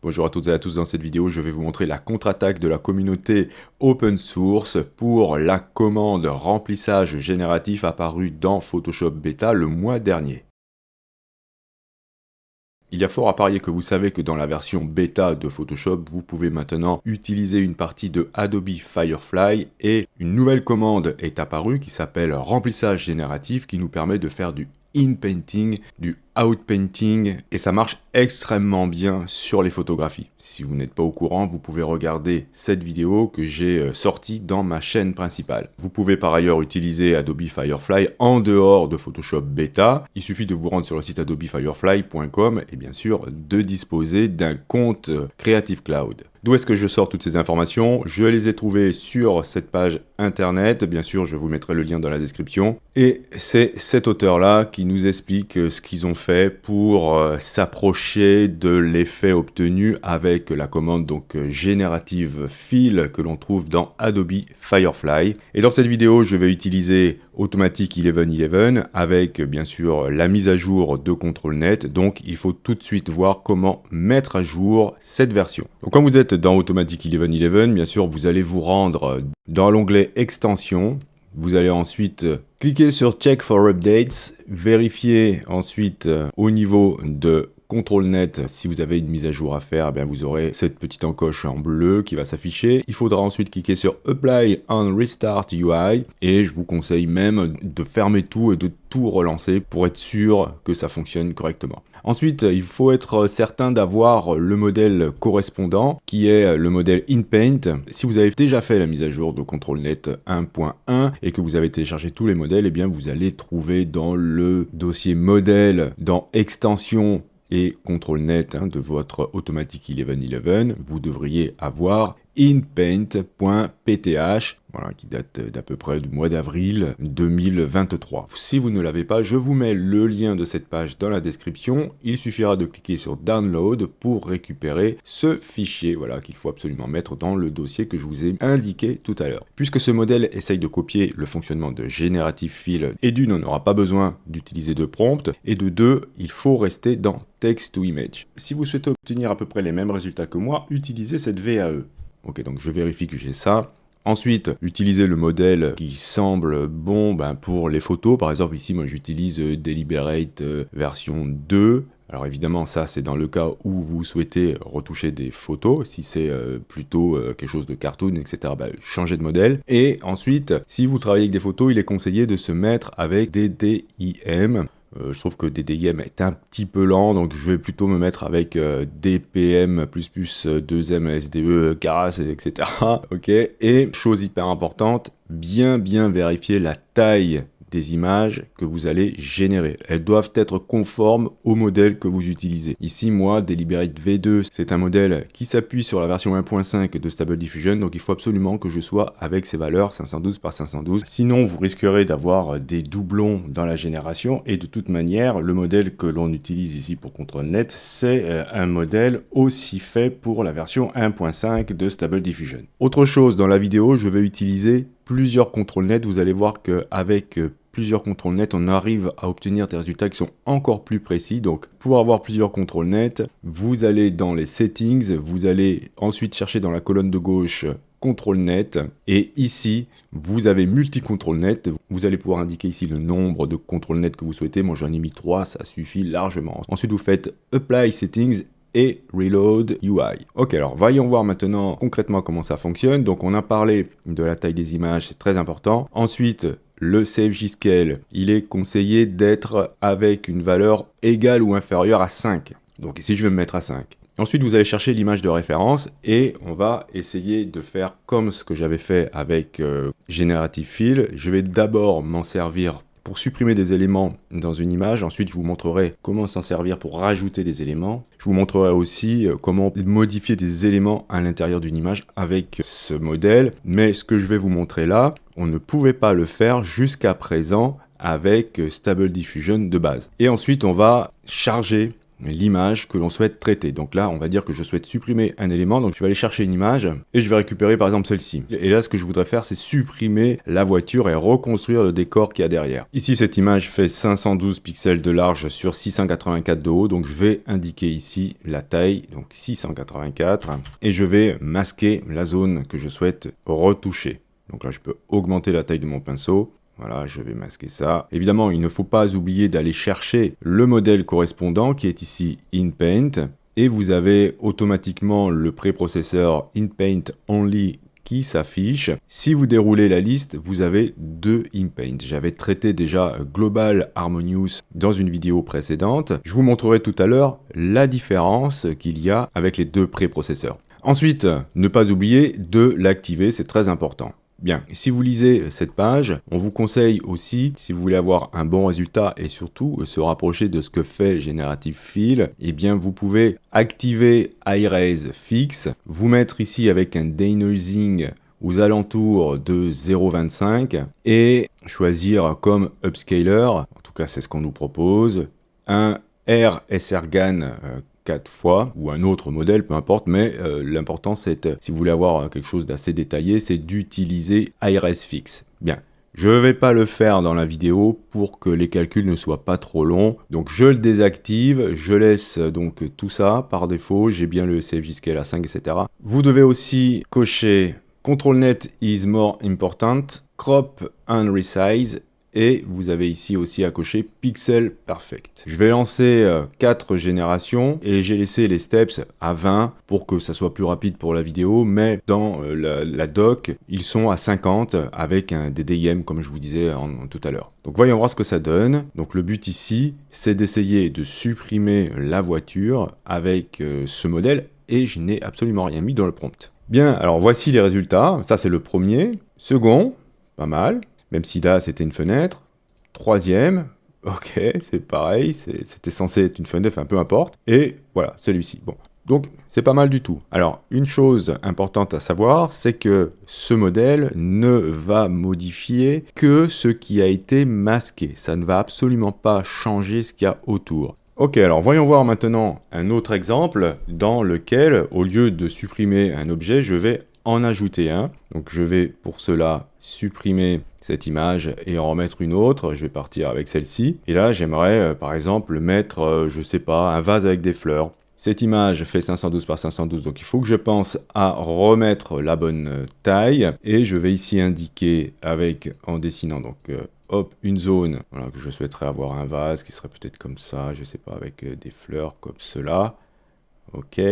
Bonjour à toutes et à tous, dans cette vidéo je vais vous montrer la contre-attaque de la communauté open source pour la commande remplissage génératif apparue dans Photoshop Beta le mois dernier. Il y a fort à parier que vous savez que dans la version bêta de Photoshop, vous pouvez maintenant utiliser une partie de Adobe Firefly et une nouvelle commande est apparue qui s'appelle remplissage génératif qui nous permet de faire du in-painting, du out-painting et ça marche extrêmement bien sur les photographies. Si vous n'êtes pas au courant, vous pouvez regarder cette vidéo que j'ai sortie dans ma chaîne principale. Vous pouvez par ailleurs utiliser Adobe Firefly en dehors de Photoshop Beta. Il suffit de vous rendre sur le site adobefirefly.com et bien sûr de disposer d'un compte Creative Cloud. D'où est-ce que je sors toutes ces informations? Je les ai trouvées sur cette page internet, bien sûr je vous mettrai le lien dans la description. Et c'est cet auteur-là qui nous explique ce qu'ils ont fait pour s'approcher de l'effet obtenu avec la commande donc générative fill que l'on trouve dans Adobe Firefly. Et dans cette vidéo, je vais utiliser Automatic 1111 avec bien sûr la mise à jour de ControlNet. Donc il faut tout de suite voir comment mettre à jour cette version. Donc quand vous êtes dans Automatic 1111, bien sûr vous allez vous rendre dans l'onglet Extensions. Vous allez ensuite cliquer sur Check for Updates, vérifier ensuite au niveau de ControlNet, si vous avez une mise à jour à faire, eh bien vous aurez cette petite encoche en bleu qui va s'afficher. Il faudra ensuite cliquer sur Apply on Restart UI et je vous conseille même de fermer tout et de tout relancer pour être sûr que ça fonctionne correctement. Ensuite, il faut être certain d'avoir le modèle correspondant qui est le modèle InPaint. Si vous avez déjà fait la mise à jour de ControlNet 1.1 et que vous avez téléchargé tous les modèles, eh bien vous allez trouver dans le dossier modèle, dans extension et ControlNet de votre Automatic 1111, vous devriez avoir inpaint.pth, voilà, qui date d'à peu près du mois d'avril 2023. Si vous ne l'avez pas, je vous mets le lien de cette page dans la description. Il suffira de cliquer sur Download pour récupérer ce fichier, voilà, qu'il faut absolument mettre dans le dossier que je vous ai indiqué tout à l'heure. Puisque ce modèle essaye de copier le fonctionnement de Generative Fill, et d'une, on n'aura pas besoin d'utiliser de prompt, et de deux, il faut rester dans Text to Image. Si vous souhaitez obtenir à peu près les mêmes résultats que moi, utilisez cette VAE. Ok, donc je vérifie que j'ai ça. Ensuite, utilisez le modèle qui semble bon pour les photos. Par exemple, ici, moi, j'utilise Deliberate version 2. Alors évidemment, ça, c'est dans le cas où vous souhaitez retoucher des photos. Si c'est plutôt quelque chose de cartoon, etc., changez de modèle. Et ensuite, si vous travaillez avec des photos, il est conseillé de se mettre avec des DIM. Je trouve que DDIM est un petit peu lent, donc je vais plutôt me mettre avec DPM++, 2M, SDE, Keras, etc. Ok. Et chose hyper importante, bien vérifier la taille des images que vous allez générer. Elles doivent être conformes au modèle que vous utilisez. Ici, moi, Deliberate V2, c'est un modèle qui s'appuie sur la version 1.5 de Stable Diffusion, donc il faut absolument que je sois avec ces valeurs 512 par 512. Sinon, vous risquerez d'avoir des doublons dans la génération, et de toute manière, le modèle que l'on utilise ici pour ControlNet, c'est un modèle aussi fait pour la version 1.5 de Stable Diffusion. Autre chose, dans la vidéo, je vais utiliser plusieurs ControlNet. Vous allez voir qu'avec plusieurs ControlNet, on arrive à obtenir des résultats qui sont encore plus précis. Donc, pour avoir plusieurs ControlNet, vous allez dans les Settings, vous allez ensuite chercher dans la colonne de gauche ControlNet, et ici, vous avez multi-ControlNet. Vous allez pouvoir indiquer ici le nombre de ControlNet que vous souhaitez. Moi, j'en ai mis 3, ça suffit largement. Ensuite, vous faites Apply Settings et Reload UI. Ok, alors voyons voir maintenant concrètement comment ça fonctionne. Donc on a parlé de la taille des images, c'est très important. Ensuite, le Save G-Scale, il est conseillé d'être avec une valeur égale ou inférieure à 5. Donc ici, je vais me mettre à 5. Ensuite, vous allez chercher l'image de référence et on va essayer de faire comme ce que j'avais fait avec Generative Fill. Je vais d'abord m'en servir pour supprimer des éléments dans une image. Ensuite, je vous montrerai comment s'en servir pour rajouter des éléments. Je vous montrerai aussi comment modifier des éléments à l'intérieur d'une image avec ce modèle. Mais ce que je vais vous montrer là, on ne pouvait pas le faire jusqu'à présent avec Stable Diffusion de base. Et ensuite, on va charger l'image que l'on souhaite traiter. Donc là, on va dire que je souhaite supprimer un élément, donc je vais aller chercher une image et je vais récupérer par exemple celle-ci. Et là, ce que je voudrais faire, c'est supprimer la voiture et reconstruire le décor qu'il y a derrière. Ici, cette image fait 512 pixels de large sur 684 de haut, donc je vais indiquer ici la taille, donc 684, et je vais masquer la zone que je souhaite retoucher. Donc là, je peux augmenter la taille de mon pinceau. Voilà, je vais masquer ça. Évidemment, il ne faut pas oublier d'aller chercher le modèle correspondant qui est ici InPaint. Et vous avez automatiquement le préprocesseur InPaint Only qui s'affiche. Si vous déroulez la liste, vous avez deux InPaint. J'avais traité déjà Global Harmonious dans une vidéo précédente. Je vous montrerai tout à l'heure la différence qu'il y a avec les deux préprocesseurs. Ensuite, ne pas oublier de l'activer, c'est très important. Bien, si vous lisez cette page, on vous conseille aussi, si vous voulez avoir un bon résultat et surtout se rapprocher de ce que fait Generative Fill, eh bien vous pouvez activer iRaise Fix, vous mettre ici avec un denoising aux alentours de 0,25 et choisir comme upscaler, en tout cas c'est ce qu'on nous propose, un RSRGAN 4 fois, ou un autre modèle, peu importe, mais l'important c'est, si vous voulez avoir quelque chose d'assez détaillé, c'est d'utiliser iRaise Fix. Bien, je ne vais pas le faire dans la vidéo pour que les calculs ne soient pas trop longs, donc je le désactive, je laisse donc tout ça par défaut, j'ai bien le CFG Scale à 5, etc. Vous devez aussi cocher Control Net is more important, Crop and Resize, et vous avez ici aussi à cocher Pixel Perfect. Je vais lancer 4 générations et j'ai laissé les steps à 20 pour que ça soit plus rapide pour la vidéo, mais dans la doc, ils sont à 50 avec un DDIM comme je vous disais tout à l'heure. Donc voyons voir ce que ça donne. Donc le but ici, c'est d'essayer de supprimer la voiture avec ce modèle et je n'ai absolument rien mis dans le prompt. Bien, alors voici les résultats. Ça c'est le premier. Second, pas mal. Même si là, c'était une fenêtre. Troisième, ok, c'est pareil, c'était censé être une fenêtre, enfin peu importe. Et voilà, celui-ci. Bon, donc c'est pas mal du tout. Alors, une chose importante à savoir, c'est que ce modèle ne va modifier que ce qui a été masqué. Ça ne va absolument pas changer ce qu'il y a autour. Ok, alors voyons voir maintenant un autre exemple dans lequel, au lieu de supprimer un objet, je vais en ajouter un. Donc je vais pour cela supprimer cette image et en remettre une autre. Je vais partir avec celle-ci. Et là, j'aimerais par exemple mettre, je sais pas, un vase avec des fleurs. Cette image fait 512 par 512, donc il faut que je pense à remettre la bonne taille. Et je vais ici indiquer avec, en dessinant donc hop, une zone voilà, que je souhaiterais avoir un vase qui serait peut-être comme ça, je sais pas, avec des fleurs comme cela. Ok.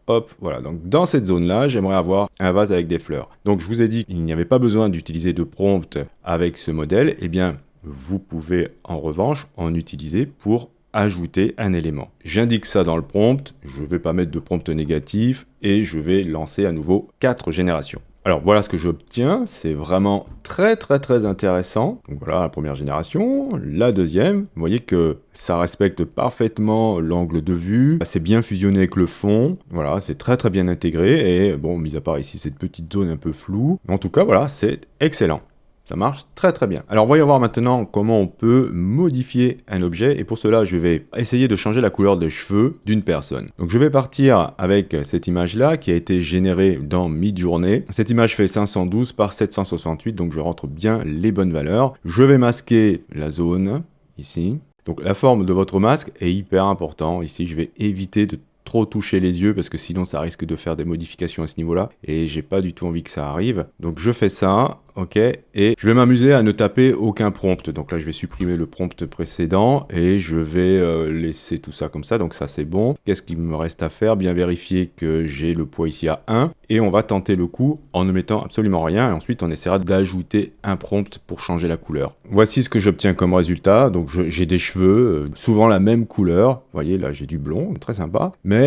Hop, voilà, donc dans cette zone-là, j'aimerais avoir un vase avec des fleurs. Donc je vous ai dit qu'il n'y avait pas besoin d'utiliser de prompt avec ce modèle, eh bien vous pouvez en revanche en utiliser pour ajouter un élément. J'indique ça dans le prompt, je ne vais pas mettre de prompt négatif et je vais lancer à nouveau 4 générations. Alors voilà ce que j'obtiens, c'est vraiment très intéressant. Donc voilà la première génération, la deuxième, vous voyez que ça respecte parfaitement l'angle de vue, c'est bien fusionné avec le fond, voilà, c'est très bien intégré, et bon, mis à part ici cette petite zone un peu floue, en tout cas voilà, c'est excellent. Ça marche très bien. Alors voyons voir maintenant comment on peut modifier un objet et pour cela je vais essayer de changer la couleur des cheveux d'une personne. Donc je vais partir avec cette image là qui a été générée dans Midjourney. Cette image fait 512 par 768 donc je rentre bien les bonnes valeurs. Je vais masquer la zone ici. Donc la forme de votre masque est hyper important. Ici je vais éviter de trop toucher les yeux parce que sinon ça risque de faire des modifications à ce niveau là et j'ai pas du tout envie que ça arrive. Donc je fais ça, ok, et je vais m'amuser à ne taper aucun prompt. Donc là je vais supprimer le prompt précédent et je vais laisser tout ça comme ça, donc ça c'est bon. Qu'est-ce qu'il me reste à faire? Bien vérifier que j'ai le poids ici à 1 et on va tenter le coup en ne mettant absolument rien et ensuite on essaiera d'ajouter un prompt pour changer la couleur. Voici ce que j'obtiens comme résultat. Donc j'ai des cheveux, souvent la même couleur, vous voyez là j'ai du blond, très sympa, mais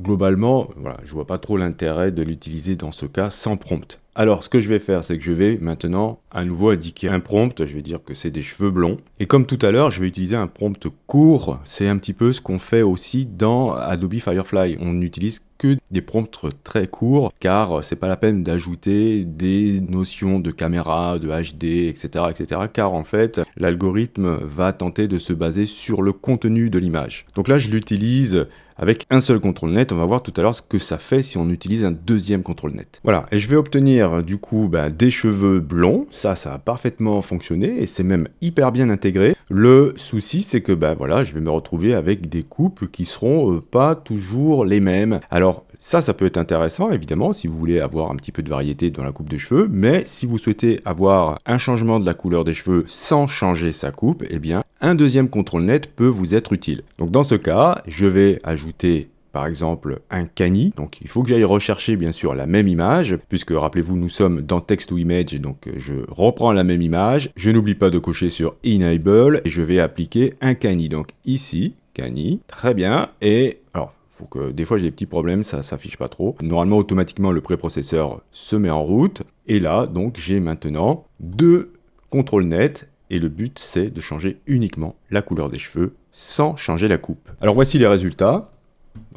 globalement voilà, je vois pas trop l'intérêt de l'utiliser dans ce cas sans prompt. Alors, ce que je vais faire, c'est que je vais maintenant à nouveau indiquer un prompt. Je vais dire que c'est des cheveux blonds. Et comme tout à l'heure, je vais utiliser un prompt court. C'est un petit peu ce qu'on fait aussi dans Adobe Firefly. On n'utilise que des prompts très courts, car c'est pas la peine d'ajouter des notions de caméra, de HD, etc., etc., car en fait, l'algorithme va tenter de se baser sur le contenu de l'image. Donc là, je l'utilise avec un seul contrôle net. On va voir tout à l'heure ce que ça fait si on utilise un deuxième contrôle net. Voilà, et je vais obtenir du coup des cheveux blonds. Ça a parfaitement fonctionné et c'est même hyper bien intégré. Le souci, c'est que voilà, je vais me retrouver avec des coupes qui seront pas toujours les mêmes. Alors ça peut être intéressant évidemment si vous voulez avoir un petit peu de variété dans la coupe de cheveux, mais si vous souhaitez avoir un changement de la couleur des cheveux sans changer sa coupe, eh bien un deuxième contrôle net peut vous être utile. Donc dans ce cas, je vais ajouter par exemple un cani, donc il faut que j'aille rechercher bien sûr la même image, puisque rappelez-vous nous sommes dans Text to Image, donc je reprends la même image, je n'oublie pas de cocher sur Enable, et je vais appliquer un cani, donc ici, cani, très bien, et alors faut que des fois j'ai des petits problèmes, ça s'affiche pas trop. Normalement automatiquement le préprocesseur se met en route, et là donc j'ai maintenant deux contrôles nets, et le but c'est de changer uniquement la couleur des cheveux sans changer la coupe. Alors voici les résultats.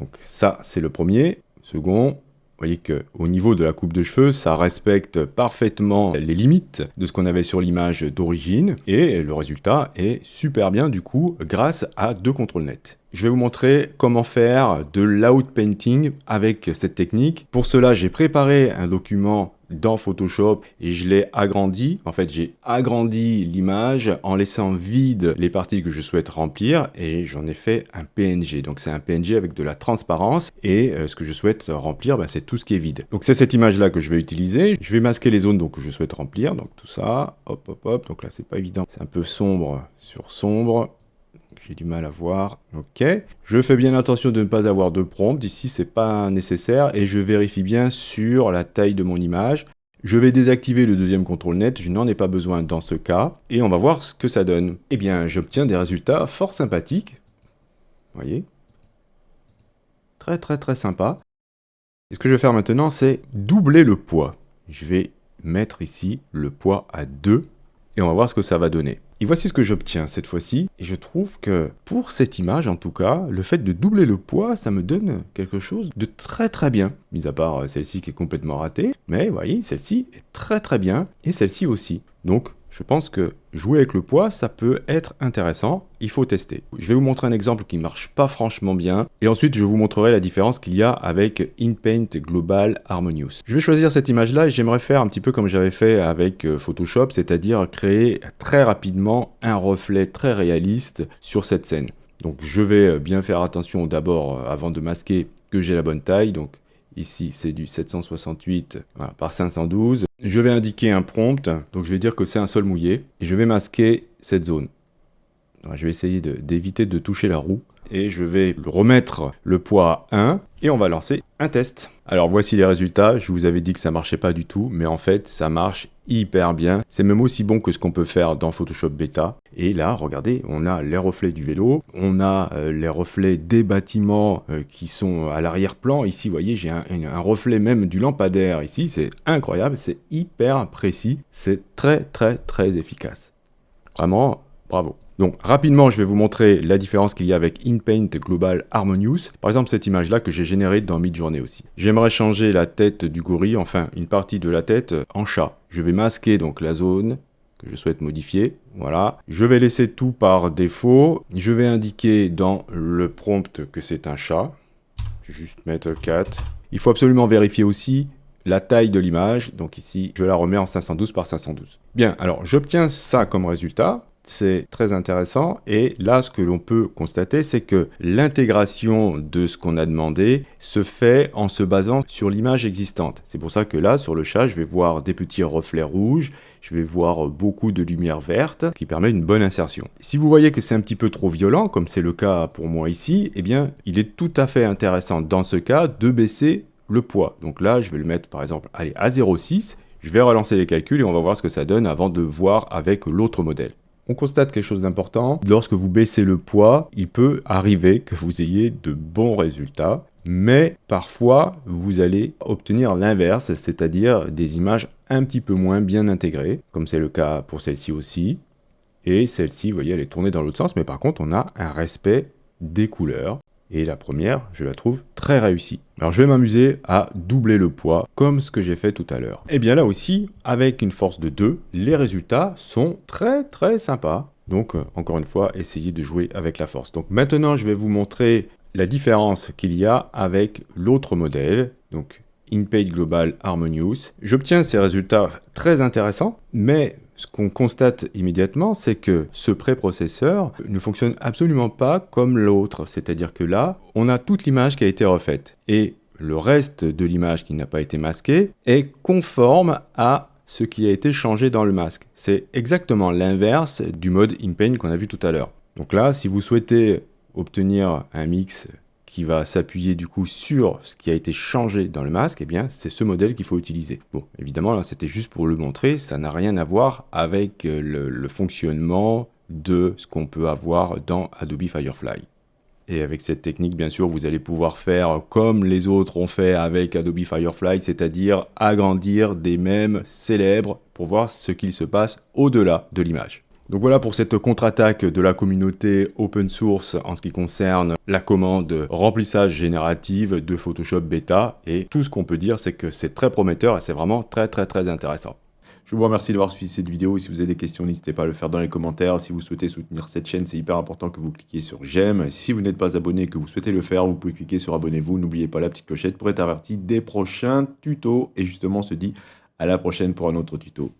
Donc ça c'est le premier. Second, vous voyez qu'au niveau de la coupe de cheveux, ça respecte parfaitement les limites de ce qu'on avait sur l'image d'origine, et le résultat est super bien du coup grâce à deux contrôles nets. Je vais vous montrer comment faire de l'outpainting avec cette technique. Pour cela, j'ai préparé un document dans Photoshop et je l'ai agrandi. En fait, j'ai agrandi l'image en laissant vide les parties que je souhaite remplir et j'en ai fait un PNG. Donc c'est un PNG avec de la transparence et ce que je souhaite remplir, c'est tout ce qui est vide. Donc c'est cette image-là que je vais utiliser. Je vais masquer les zones que je souhaite remplir. Donc tout ça, hop, hop, hop. Donc là, c'est pas évident. C'est un peu sombre sur sombre. J'ai du mal à voir, ok. Je fais bien attention de ne pas avoir de prompt, ici c'est pas nécessaire, et je vérifie bien sur la taille de mon image. Je vais désactiver le deuxième contrôle net, je n'en ai pas besoin dans ce cas, et on va voir ce que ça donne. Eh bien, j'obtiens des résultats fort sympathiques, vous voyez. Très très très sympa. Et ce que je vais faire maintenant, c'est doubler le poids. Je vais mettre ici le poids à 2, et on va voir ce que ça va donner. Et voici ce que j'obtiens cette fois-ci, et je trouve que pour cette image en tout cas, le fait de doubler le poids, ça me donne quelque chose de très très bien, mis à part celle-ci qui est complètement ratée, mais vous voyez, celle-ci est très très bien, et celle-ci aussi. Donc je pense que jouer avec le poids, ça peut être intéressant, il faut tester. Je vais vous montrer un exemple qui marche pas franchement bien, et ensuite je vous montrerai la différence qu'il y a avec InPaint Global Harmonious. Je vais choisir cette image-là et j'aimerais faire un petit peu comme j'avais fait avec Photoshop, c'est-à-dire créer très rapidement un reflet très réaliste sur cette scène. Donc je vais bien faire attention d'abord, avant de masquer, que j'ai la bonne taille, donc ici c'est du 768 par 512. Je vais indiquer un prompt, donc je vais dire que c'est un sol mouillé, et je vais masquer cette zone. Alors, je vais essayer d'éviter de toucher la roue, et je vais remettre le poids à 1, et on va lancer un test. Alors voici les résultats, je vous avais dit que ça marchait pas du tout, mais en fait ça marche hyper bien. C'est même aussi bon que ce qu'on peut faire dans Photoshop Beta. Et là, regardez, on a les reflets du vélo, on a les reflets des bâtiments qui sont à l'arrière-plan. Ici, vous voyez, j'ai un reflet même du lampadaire. Ici, c'est incroyable, c'est hyper précis, c'est très très très efficace. Vraiment, bravo. Donc rapidement, je vais vous montrer la différence qu'il y a avec InPaint Global Harmonious. Par exemple, cette image-là que j'ai générée dans Midjourney aussi. J'aimerais changer la tête du gorille, enfin une partie de la tête en chat. Je vais masquer donc la zone que je souhaite modifier. Voilà. Je vais laisser tout par défaut. Je vais indiquer dans le prompt que c'est un chat. Je vais juste mettre 4. Il faut absolument vérifier aussi la taille de l'image. Donc ici, je la remets en 512 par 512. Bien, alors j'obtiens ça comme résultat. C'est très intéressant et là ce que l'on peut constater c'est que l'intégration de ce qu'on a demandé se fait en se basant sur l'image existante. C'est pour ça que là sur le chat je vais voir des petits reflets rouges, je vais voir beaucoup de lumière verte, ce qui permet une bonne insertion. Si vous voyez que c'est un petit peu trop violent, comme c'est le cas pour moi ici, eh bien il est tout à fait intéressant dans ce cas de baisser le poids. Donc là je vais le mettre par exemple allez, à 0,6, je vais relancer les calculs et on va voir ce que ça donne avant de voir avec l'autre modèle. On constate quelque chose d'important, lorsque vous baissez le poids, il peut arriver que vous ayez de bons résultats, mais parfois vous allez obtenir l'inverse, c'est-à-dire des images un petit peu moins bien intégrées, comme c'est le cas pour celle-ci aussi, et celle-ci, vous voyez, elle est tournée dans l'autre sens, mais par contre on a un respect des couleurs, Et la première, je la trouve très réussie. Alors je vais m'amuser à doubler le poids, comme ce que j'ai fait tout à l'heure. Et bien là aussi, avec une force de 2, les résultats sont très sympas. Donc encore une fois, essayez de jouer avec la force. Donc maintenant, je vais vous montrer la différence qu'il y a avec l'autre modèle. Donc InPaid Global Harmonious. J'obtiens ces résultats très intéressants, mais ce qu'on constate immédiatement, c'est que ce préprocesseur ne fonctionne absolument pas comme l'autre. C'est-à-dire que là, on a toute l'image qui a été refaite. Et le reste de l'image qui n'a pas été masquée est conforme à ce qui a été changé dans le masque. C'est exactement l'inverse du mode InPaint qu'on a vu tout à l'heure. Donc là, si vous souhaitez obtenir un mix qui va s'appuyer du coup sur ce qui a été changé dans le masque, eh bien c'est ce modèle qu'il faut utiliser. Bon, évidemment là c'était juste pour le montrer, ça n'a rien à voir avec le fonctionnement de ce qu'on peut avoir dans Adobe Firefly. Et avec cette technique, bien sûr, vous allez pouvoir faire comme les autres ont fait avec Adobe Firefly, c'est-à-dire agrandir des mèmes célèbres pour voir ce qu'il se passe au-delà de l'image. Donc voilà pour cette contre-attaque de la communauté open source en ce qui concerne la commande remplissage générative de Photoshop Beta. Et tout ce qu'on peut dire, c'est que c'est très prometteur et c'est vraiment très intéressant. Je vous remercie d'avoir suivi cette vidéo. Si vous avez des questions, n'hésitez pas à le faire dans les commentaires. Si vous souhaitez soutenir cette chaîne, c'est hyper important que vous cliquiez sur j'aime. Si vous n'êtes pas abonné et que vous souhaitez le faire, vous pouvez cliquer sur abonnez-vous. N'oubliez pas la petite clochette pour être averti des prochains tutos. Et justement, on se dit à la prochaine pour un autre tuto.